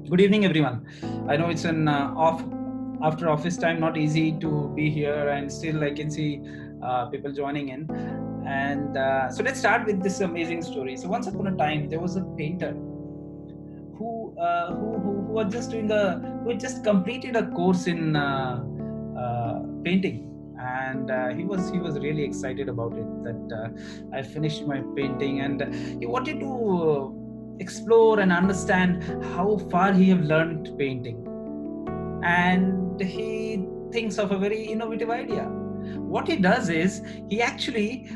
Good evening, everyone. I know it's an off after office time, not easy to be here, and still I can see people joining in. And so let's start with this amazing story. So once upon a time, there was a painter who was just doing who had just completed a course in painting, and he was really excited about it. That I finished my painting, and he wanted to explore and understand how far he have learned painting, and he thinks of a very innovative idea. What he does is he actually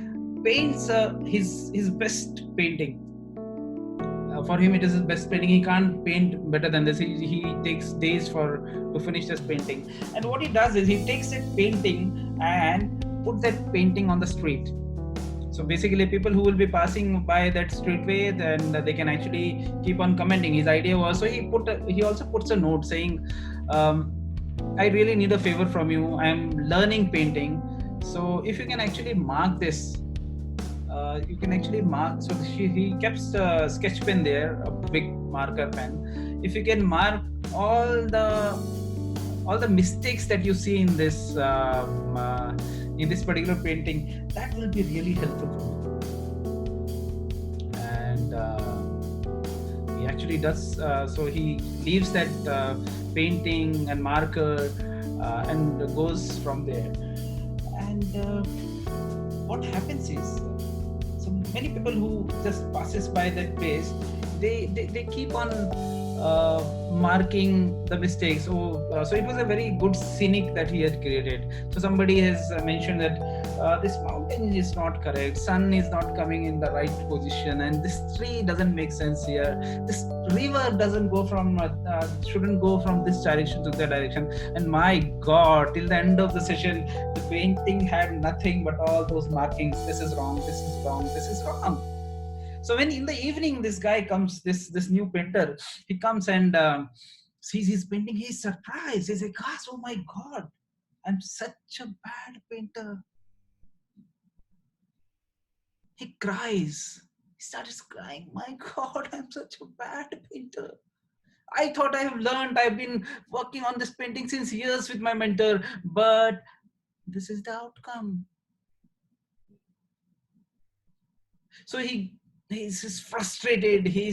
paints his best painting. For him, it is his best painting. He can't paint better than this. He takes days to finish this painting. And what he does is he takes that painting and put that painting on the street. So basically, people who will be passing by that streetway, then they can actually keep on commenting. His idea was, so he also puts a note saying, "I really need a favor from you. I'm learning painting, so if you can actually mark this." You can actually mark. So he kept a sketch pen there, a big marker pen. If you can mark all the mistakes that you see in this particular painting, that will be really helpful for me. And he actually does. So he leaves that painting and marker and goes from there. And what happens is, so many people who just passes by that place, they keep on marking the mistakes. So it was a very good scenic that he had created. So somebody has mentioned that this mountain is not correct, sun is not coming in the right position, and this tree doesn't make sense here, this river doesn't go from shouldn't go from this direction to that direction. And my god, till the end of the session, the painting had nothing but all those markings. This is wrong, this is wrong, this is wrong. So when in the evening this guy comes, this new painter, he comes and sees his painting. He's surprised. He's like, gosh, oh my god, I'm such a bad painter. He cries. He starts crying. My god, I'm such a bad painter. I thought I have learned. I've been working on this painting since years with my mentor, but this is the outcome. So he's just frustrated. He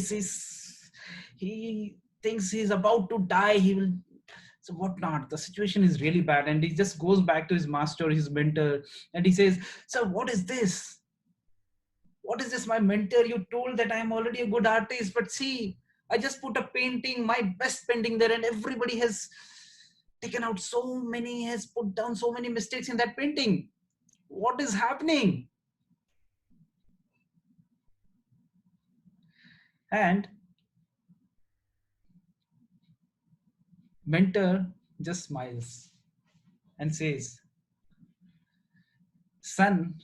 thinks he's about to die. He will. So what not? The situation is really bad, and he just goes back to his master, his mentor, and he says, "Sir, what is this? What is this? My mentor, you told that I am already a good artist, but see, I just put a painting, my best painting there, and everybody has taken out so many, has put down so many mistakes in that painting. What is happening?" And mentor just smiles and says, "Son,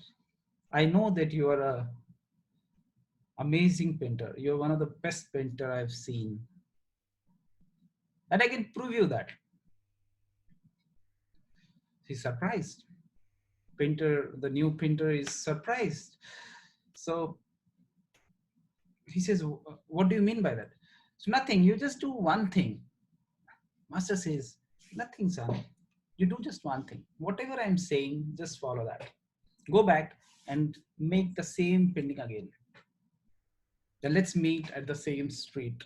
I know that you are a amazing painter. You're one of the best painter I've seen, and I can prove you that." He's surprised. Painter, the new painter, is surprised. So he says, "What do you mean by that?" So nothing. You just do one thing. Master says, "Nothing, son. You do just one thing. Whatever I'm saying, just follow that. Go back and make the same painting again. Then let's meet at the same street."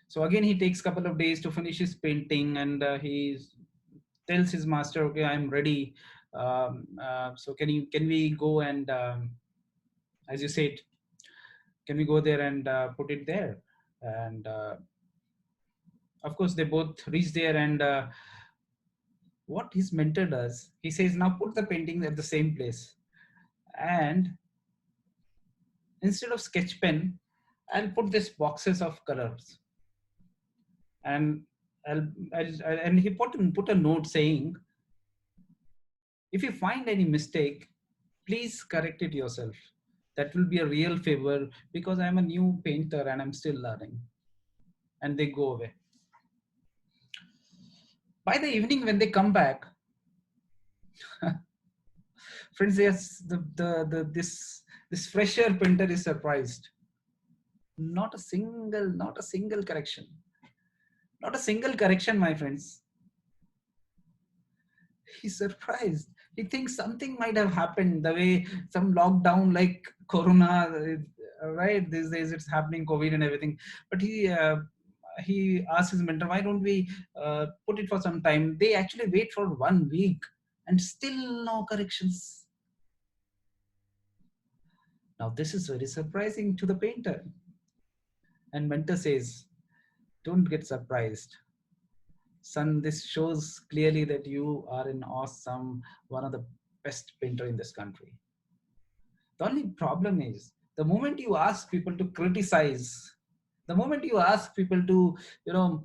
So again, he takes a couple of days to finish his painting, and he tells his master, "Okay, I'm ready. So can we go and, as you said, can we go there and put it there?" And of course, they both reach there, and what his mentor does, he says, "Now put the painting at the same place, and instead of sketch pen, I'll put these boxes of colors, and and he put a note saying, if you find any mistake, please correct it yourself. That will be a real favor, because I'm a new painter and I'm still learning." And they go away. By the evening, when they come back, friends, yes, this fresher painter is surprised. Not a single correction. Not a single correction, my friends. He's surprised. He thinks something might have happened the way some lockdown like Corona, right? These days it's happening, COVID and everything. But he asked his mentor, why don't we put it for some time? They actually wait for 1 week and still no corrections. Now this is very surprising to the painter. And mentor says, don't get surprised. Son, this shows clearly that you are an awesome, one of the best painter in this country. The only problem is the moment you ask people to criticize, the moment you ask people to, you know,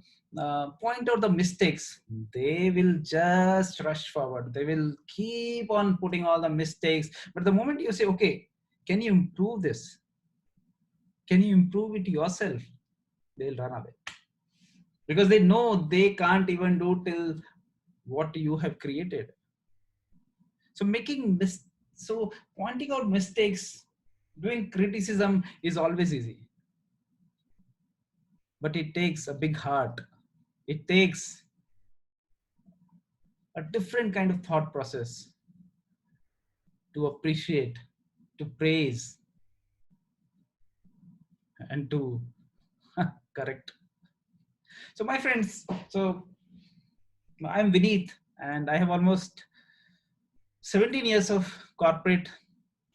point out the mistakes, they will just rush forward. They will keep on putting all the mistakes. But the moment you say, okay, can you improve this? Can you improve it yourself? They'll run away because they know they can't even do till what you have created. So so pointing out mistakes, doing criticism is always easy, but it takes a big heart. It takes a different kind of thought process to appreciate, to praise, and to correct. So, my friends, so I'm Vineet, and I have almost 17 years of corporate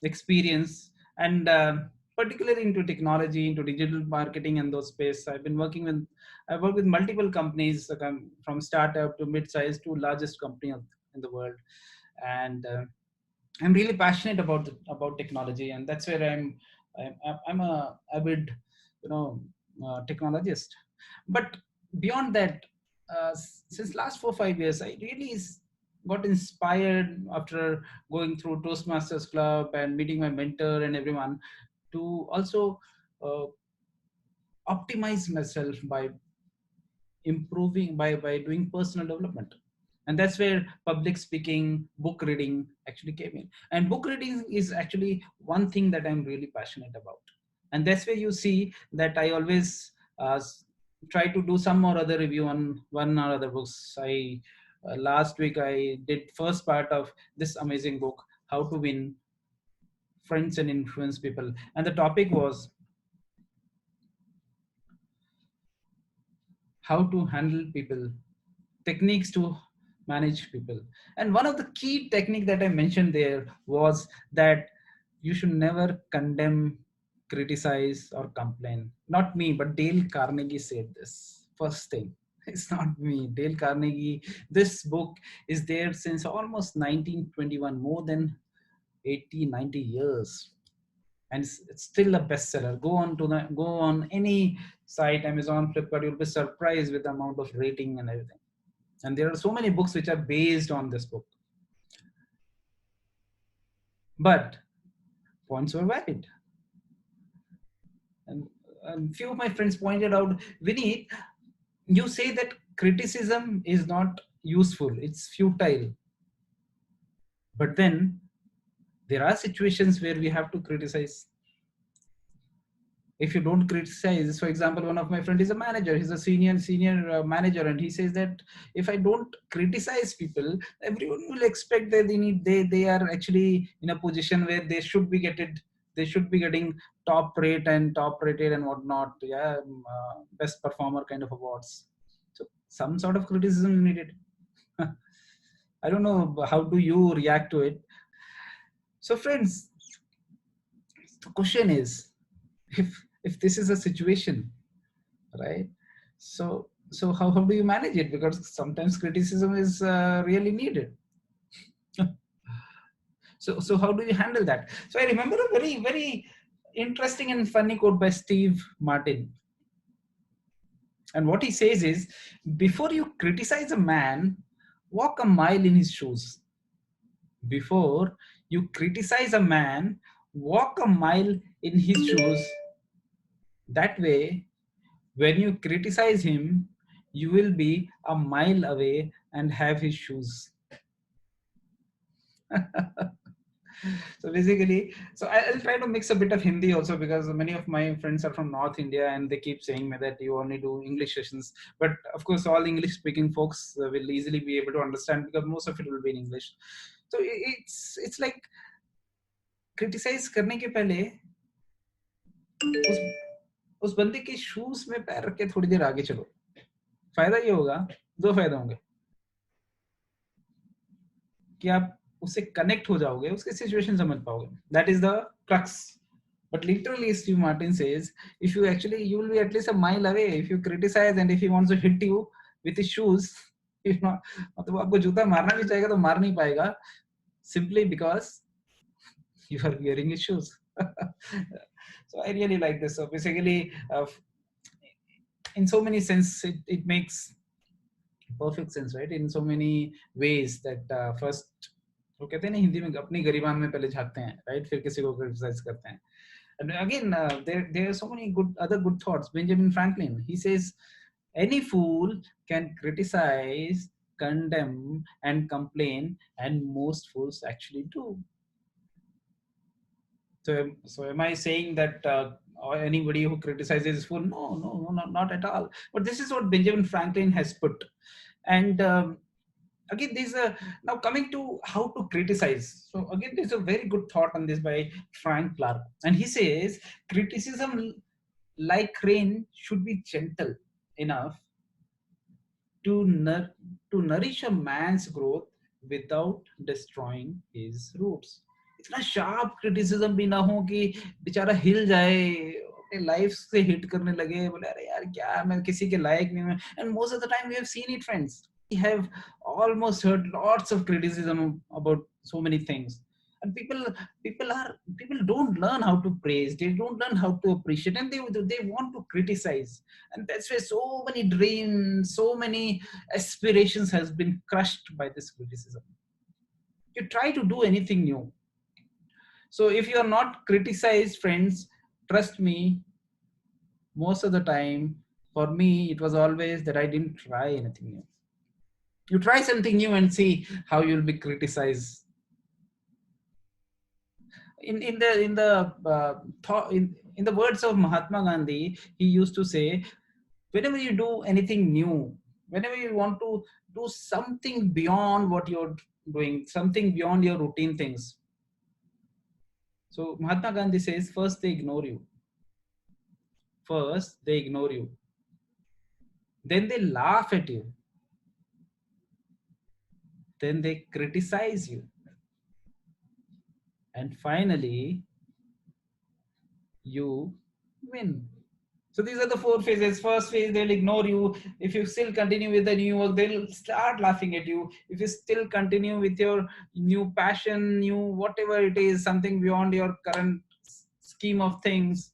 experience, and particularly into technology, into digital marketing and those space. I work with multiple companies, like from startup to mid-size to largest company in the world. And I'm really passionate about technology, and that's where I'm a avid, you know, technologist. But beyond that, since last 4 5 years, I really got inspired after going through Toastmasters Club and meeting my mentor and everyone to also uh, optimize myself by improving by doing personal development. And that's where public speaking, book reading actually came in. And book reading is actually one thing that I'm really passionate about. And that's where you see that I always try to do some or other review on one or other books. I Last week I did first part of this amazing book, How to Win Friends and Influence People, and the topic was how to handle people, techniques to manage people. And one of the key technique that I mentioned there was that you should never condemn, criticize, or complain. Not me, but Dale Carnegie said this. First thing, it's not me. Dale Carnegie. This book is there since almost 1921, more than 80, 90 years. And it's still a bestseller. Go on any site, Amazon, Flipkart, you'll be surprised with the amount of rating and everything. And there are so many books which are based on this book. But points were valid. And a few of my friends pointed out, Vineet, you say that criticism is not useful, it's futile. But then there are situations where we have to criticize. If you don't criticize, for example, one of my friend is a manager, he's a senior manager, and he says that if I don't criticize people, everyone will expect that they are actually in a position where they should be getting top rate and top rated and whatnot, yeah, best performer kind of awards. So some sort of criticism needed. I don't know how do you react to it. So friends, the question is, if this is a situation, right? So how do you manage it? Because sometimes criticism is really needed. So how do you handle that? So I remember a very interesting and funny quote by Steve Martin. And what he says is, before you criticize a man, walk a mile in his shoes. Before you criticize a man, walk a mile in his shoes. That way, when you criticize him, you will be a mile away and have his shoes. So basically, I'll try to mix a bit of Hindi also, because many of my friends are from North India and they keep saying me that you only do English sessions. But of course, all English speaking folks will easily be able to understand, because most of it will be in English. So it's like, criticise करने के पहले उस उस बंदे के shoes में पैर रख के थोड़ी देर आगे चलो. फायदा ये होगा, दो फायदा होंगे, कि आप उससे कनेक्ट हो जाओगे, उसके सिचुएशन समझ पाओगे. That is the crux. But literally, Steve Martin says, if you actually, you will be at least a mile away. If you criticize and if he wants to hit you with his shoes, you know, मतलब आपको जूता मारना भी चाहेगा तो मार नहीं पाएगा, simply because you are wearing his shoes. So I really like this. So basically, in so many sense, it makes perfect sense, right? In so many ways that first, वो कहते हैं ना हिंदी में, अपनी गरिबान में पहले झांकते हैं, राइट, फिर किसी को क्रिटिसाइज करते हैं. And again, there are so many other good thoughts. Benjamin Franklin, he says, any fool can criticize, condemn, and complain, and most fools actually do. So am I saying that or anybody who criticizes is fool? No, not at all. But this is what Benjamin Franklin has put. And again, there's a, now coming to how to criticize. So again, there's a very good thought on this by Frank Clark, and he says criticism, like rain, should be gentle enough to nourish a man's growth without destroying his roots. इतना sharp criticism भी ना हो कि बेचारा हिल जाए, अपने life से hit करने लगे, बोले अरे यार क्या मैं किसी के लायक नहीं हूं. And most of the time we have seen it friends. We have almost heard lots of criticism about so many things, and people don't learn how to praise, they don't learn how to appreciate, and they want to criticize. And that's where so many dreams, so many aspirations has been crushed by this criticism. You try to do anything new. So if you are not criticized, friends, trust me, most of the time, for me, it was always that I didn't try anything new. You try something new and see how you'll be criticized. In the words of Mahatma Gandhi, he used to say, whenever you do anything new, whenever you want to do something beyond what you're doing, something beyond your routine things. So Mahatma Gandhi says, first they ignore you. First they ignore you. Then they laugh at you. Then they criticize you. And finally, you win. So these are the four phases. First phase, they'll ignore you. If you still continue with the new work, they'll start laughing at you. If you still continue with your new passion, new whatever it is, something beyond your current scheme of things,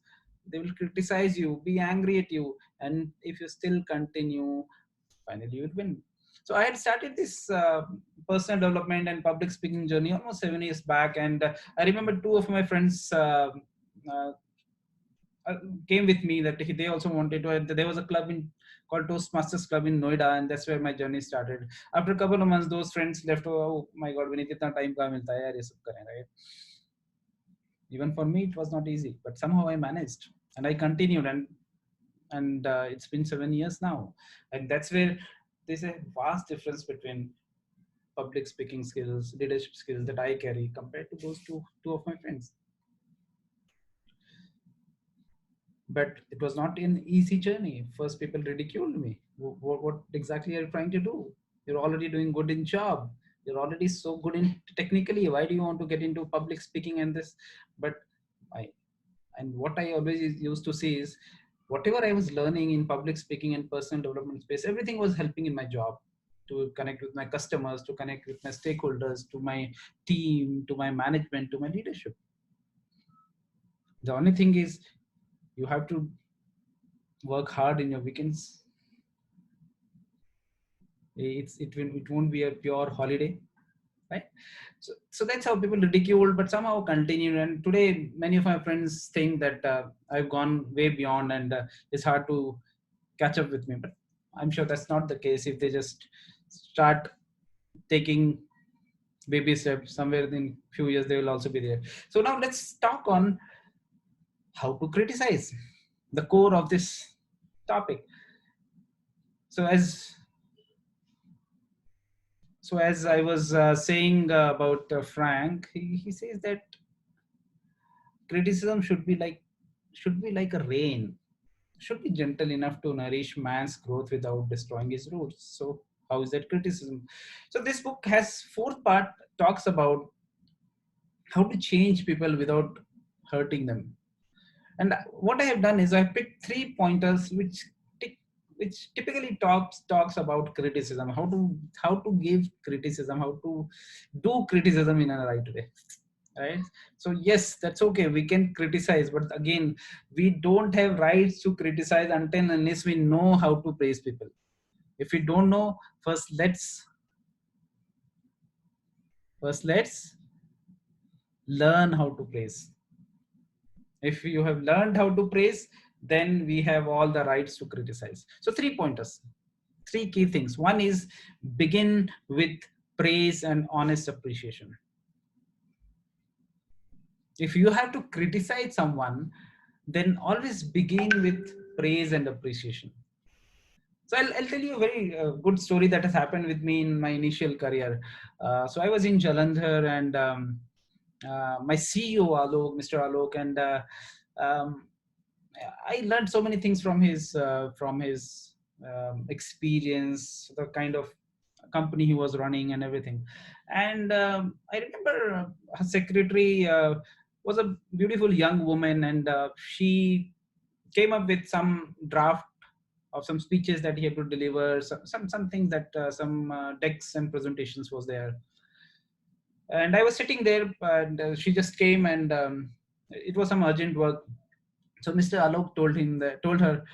they will criticize you, be angry at you. And if you still continue, finally you will win. So I had started this personal development and public speaking journey almost 7 years back. And I remember two of my friends uh, came with me, that they also wanted to. There was a club called Toastmasters Club in Noida, and that's where my journey started. After a couple of months, those friends left. Oh my God, Vineet, itna time kahan milta hai yaar, ye sab kare, right? Even for me, it was not easy, but somehow I managed and I continued, and it's been 7 years now, and that's where there's a vast difference between public speaking skills, leadership skills that I carry compared to those two of my friends. But it was not an easy journey. First, people ridiculed me. What exactly are you trying to do? You're already doing good in job. You're already so good in technically. Why do you want to get into public speaking and this? But I, and what I always used to see is, whatever I was learning in public speaking and personal development space, everything was helping in my job, to connect with my customers, to connect with my stakeholders, to my team, to my management, to my leadership. The only thing is, you have to work hard in your weekends. It won't be a pure holiday, right? So that's how people ridiculed, but somehow continued. And today, many of my friends think that I've gone way beyond, and it's hard to catch up with me. But I'm sure that's not the case if they just start taking baby steps. Somewhere in few years they will also be there. So now let's talk on how to criticize, the core of this topic. So as I was saying about Frank, he says that criticism should be like a rain, should be gentle enough to nourish man's growth without destroying his roots. So how is that criticism? So this book has fourth part, talks about how to change people without hurting them. And what I have done is I picked 3 pointers which typically talks about criticism, how to give criticism, how to do criticism in a right way, right? So yes, that's okay. We can criticize, but again, we don't have rights to criticize until unless we know how to praise people. If we don't know, first let's learn how to praise. If you have learned how to praise, then we have all the rights to criticize. So 3 pointers, 3 key things. One is begin with praise and honest appreciation. If you have to criticize someone, then always begin with praise and appreciation. So I'll tell you a very good story that has happened with me in my initial career. So I was in Jalandhar, and my CEO Alok, Mr. Alok, and um, I learned so many things from his experience, the kind of company he was running, and everything. And I remember her secretary was a beautiful young woman, and she came up with some draft of some speeches that he had to deliver, some things that some decks and presentations was there. And I was sitting there, and she just came, and it was some urgent work. So Mr. Alok told her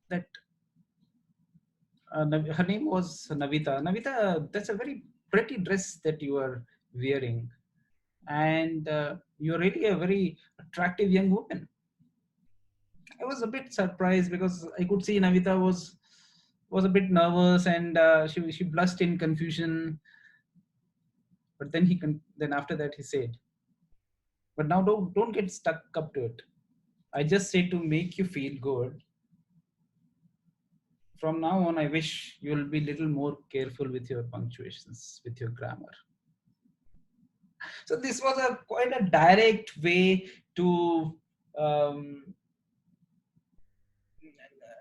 that her name was Navita. Navita, that's a very pretty dress that you are wearing, and you're really a very attractive young woman. I was a bit surprised because I could see Navita was a bit nervous, and she blushed in confusion. But then after that he said, "But now don't get stuck up to it. I just say to make you feel good. From now on, I wish you'll be a little more careful with your punctuations, with your grammar." So this was a quite a direct way to um,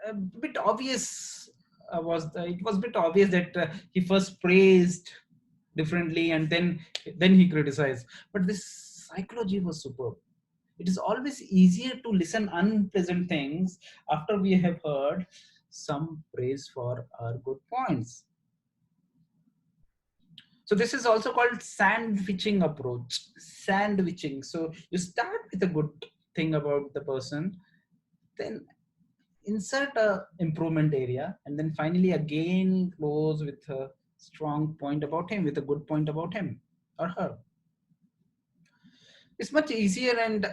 a bit obvious it was a bit obvious that he first praised differently, and then he criticized. But this psychology was superb. It is always easier to listen unpleasant things after we have heard some praise for our good points. So this is also called sandwiching approach. Sandwiching. So you start with a good thing about the person, then insert a improvement area, and then finally again close with a strong point about him, with a good point about him or her. It's much easier, and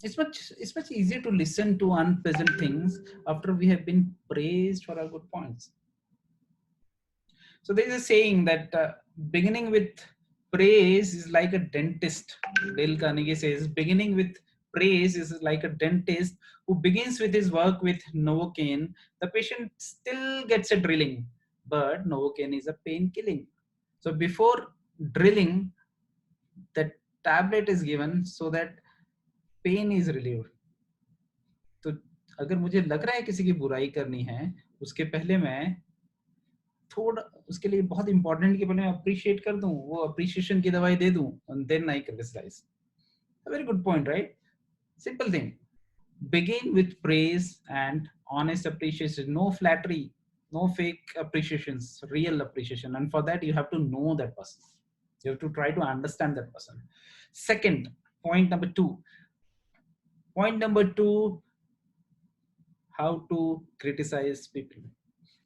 it's much easier to listen to unpleasant things after we have been praised for our good points. So there is a saying that beginning with praise is like a dentist. Dale Carnegie says beginning with praise is like a dentist who begins with his work with Novocaine. The patient still gets a drilling, but Novocaine is a pain killing. So before drilling, that tablet is given so that pain is relieved. तो अगर मुझे लग रहा है किसी की बुराई करनी है, उसके पहले मैं थोड़ा उसके लिए बहुत इंपॉर्टेंट कि पहले मैं अप्रिशिएट कर दूं, वो अप्रिशिएशन की दवाई दे दूं, and then I criticise. A very good point, right? Simple thing. Begin with praise and honest appreciation. No flattery, no fake appreciations, real appreciation. And for that, you have to know that person. You have to try to understand that person. Second, point number two. Point number two, how to criticize people.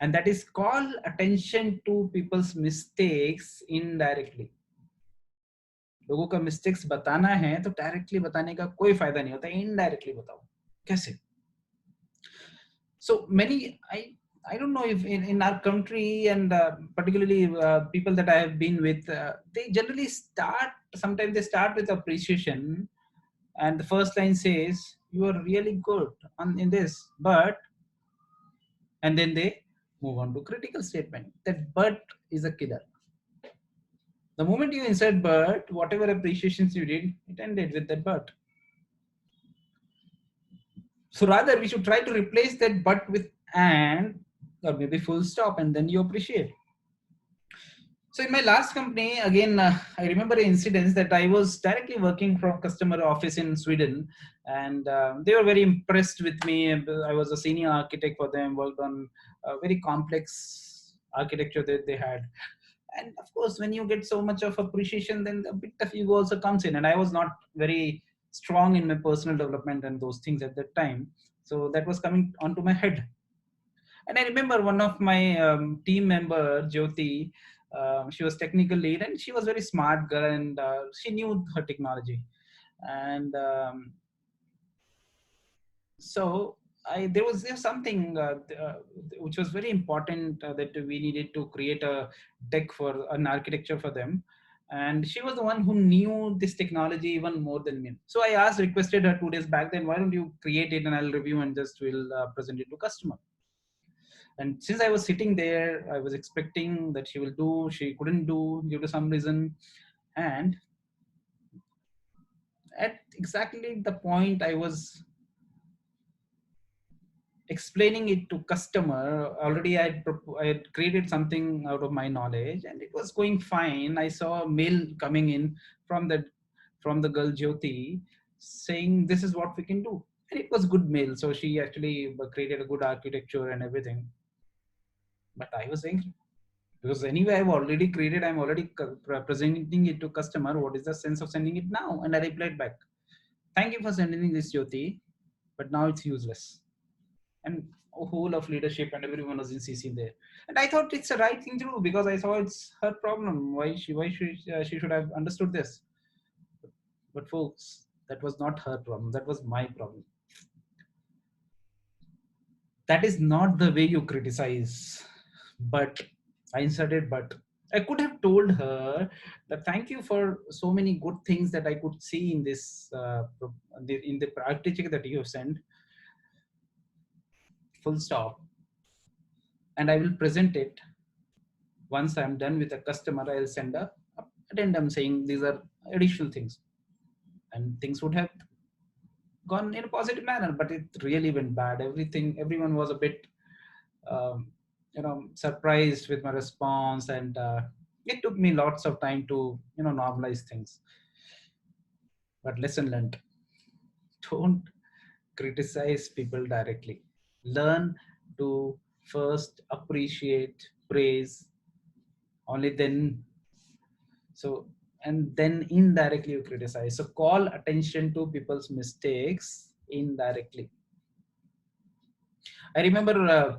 And that is call attention to people's mistakes indirectly. लोगों का mistakes बताना है तो directly बताने का कोई फायदा नहीं होता, इनडायरेक्टली बताओ. कैसे? So many I don't know if in our country and particularly people that I have been with, they generally start, sometimes they start with appreciation, and the first line says, "You are really good in this," but, and then they move on to critical statement. That "but" is a killer. The moment you insert "but," whatever appreciations you did, it ended with that "but." So rather, we should try to replace that "but" with "and," or maybe full stop, and then you appreciate. So in my last company, again, I remember an incident that I was directly working from customer office in Sweden, and they were very impressed with me. I was a senior architect for them, worked on a very complex architecture that they had. And of course, when you get so much of appreciation, then a bit of ego also comes in. And I was not very strong in my personal development and those things at that time. So that was coming onto my head. And I remember one of my team member, Jyoti, she was technical lead and she was very smart girl and she knew her technology. And so there was something which was very important that we needed to create a deck for an architecture for them. And she was the one who knew this technology even more than me. So I requested her 2 days back, then why don't you create it and I'll review and just will present it to customer. And since I was sitting there, I was expecting that she will do, she couldn't do due to some reason. And at exactly the point I was explaining it to customer, already I had created something out of my knowledge and it was going fine. I saw a mail coming in from the girl Jyoti saying this is what we can do. And it was good mail. So she actually created a good architecture and everything. But I was angry. Because anyway, I've already created, I'm already presenting it to customer. What is the sense of sending it now? And I replied back, thank you for sending this, Jyoti, but now it's useless. And a whole of leadership and everyone was in CC there. And I thought it's the right thing to do because I saw it's her problem. Why she should have understood this. But folks, that was not her problem. That was my problem. That is not the way you criticize. But I inserted but. I could have told her that thank you for so many good things that I could see in this in the architecture that you have sent. Full stop. And I will present it once I'm done with a customer. I'll send a addendum saying these are additional things, and things would have gone in a positive manner. But it really went bad. Everyone was a bit surprised with my response, and it took me lots of time to normalize things. But lesson learned: don't criticize people directly. Learn to first appreciate, praise, only then. So, and then indirectly you criticize. So call attention to people's mistakes indirectly. I remember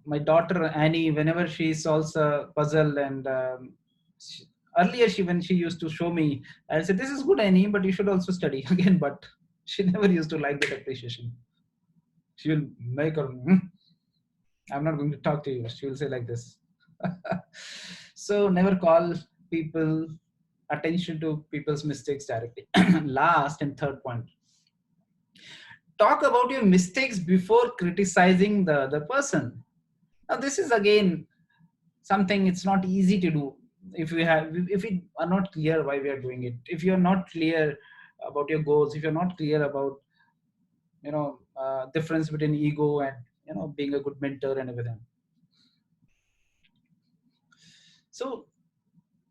my daughter Annie, whenever she solves a puzzle, and earlier when she used to show me, I said, "This is good, Annie, but you should also study." Again, but she never used to like that appreciation. She will make her, I'm not going to talk to you. She will say like this. So never call people attention to people's mistakes directly. Last and third point, talk about your mistakes before criticizing the other person. Now, this is again something it's not easy to do if we are not clear why we are doing it. If you're not clear about your goals, if you're not clear about difference between ego and being a good mentor and everything. So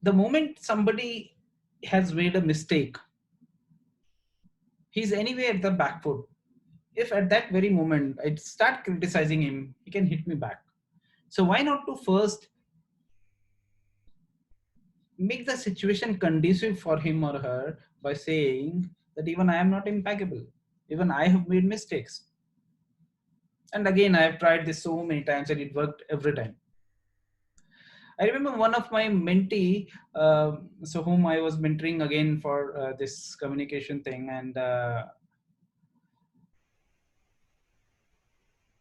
the moment somebody has made a mistake, he's anyway at the back foot. If at that very moment I start criticizing him, he can hit me back. So why not to first make the situation conducive for him or her by saying that even I am not impeccable, even I have made mistakes. And again, I have tried this so many times and it worked every time. I remember one of my mentee, so whom I was mentoring again for this communication thing, and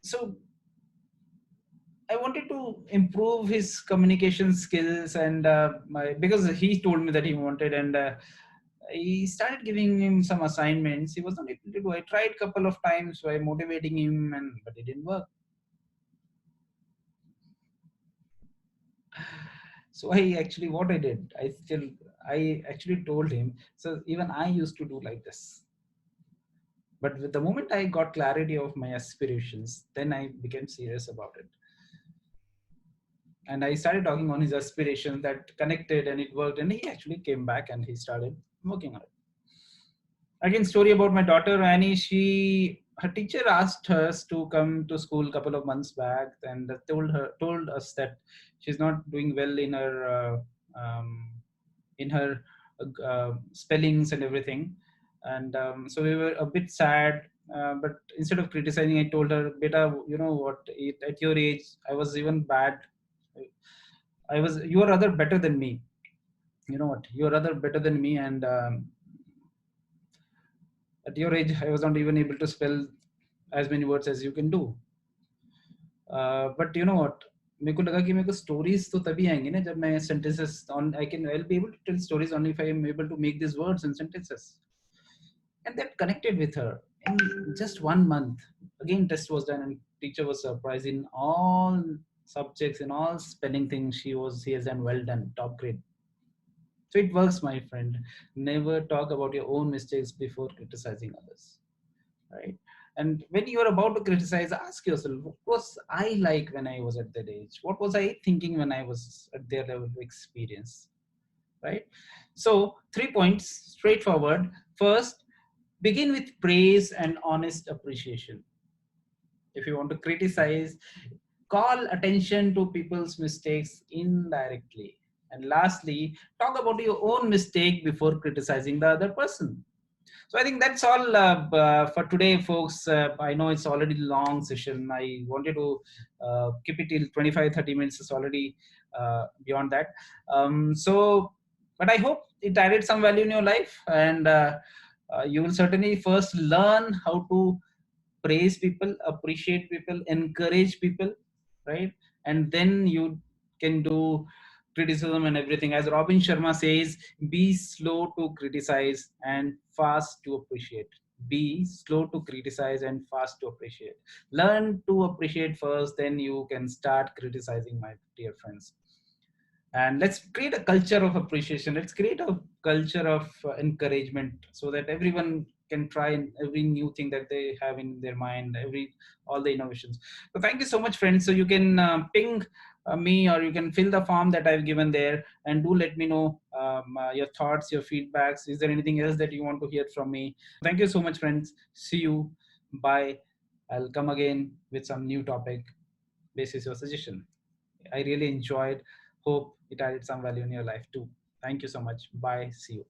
so I wanted to improve his communication skills, and because he told me that he wanted, and I started giving him some assignments. He was not able to do. I tried a couple of times by motivating him, and but it didn't work. So what I did, I actually told him. So even I used to do like this. But with the moment I got clarity of my aspirations, then I became serious about it. And I started talking on his aspirations that connected, and it worked. And he actually came back and he started working on it. Again, story about my daughter Annie. Her teacher asked us to come to school a couple of months back, and told us that she's not doing well in her spellings and everything. And so we were a bit sad. But instead of criticizing, I told her, "Beta, you know what? At your age, I was even bad. You are rather better than me. You know what? You are rather better than me, and at your age, I was not even able to spell as many words as you can do. But you know what? मेरे को लगा कि मेरे को stories तो तभी आएंगे ना जब मैं sentences on I'll be able to tell stories only if I am able to make these words and sentences." And that connected with her in just 1 month. Again, test was done, and teacher was surprised in all subjects, in all spelling things. He has done well done, top grade. So it works, my friend. Never talk about your own mistakes before criticizing others, right? And when you are about to criticize, ask yourself, what was I like when I was at that age? What was I thinking when I was at their level of experience, right? So 3 points, straightforward. First, begin with praise and honest appreciation. If you want to criticize, call attention to people's mistakes indirectly. And lastly, talk about your own mistake before criticizing the other person. So I think that's all for today, folks. I know it's already long session. I wanted to keep it till 25-30 minutes. It's already beyond that. But I hope it added some value in your life, and you will certainly first learn how to praise people, appreciate people, encourage people, right? And then you can do criticism and everything. As Robin Sharma says, be slow to criticize and fast to appreciate. Be slow to criticize and fast to appreciate. Learn to appreciate first, then you can start criticizing, my dear friends. And let's create a culture of appreciation. Let's create a culture of encouragement, so that everyone can try every new thing that they have in their mind, every all the innovations. So thank you so much, friends. So you can ping me, or you can fill the form that I've given there, and do let me know your thoughts, your feedbacks. Is there anything else that you want to hear from me? Thank you so much, friends. See you. Bye. I'll come again with some new topic. This is your suggestion. I really enjoyed. Hope it added some value in your life too. Thank you so much. Bye. See you.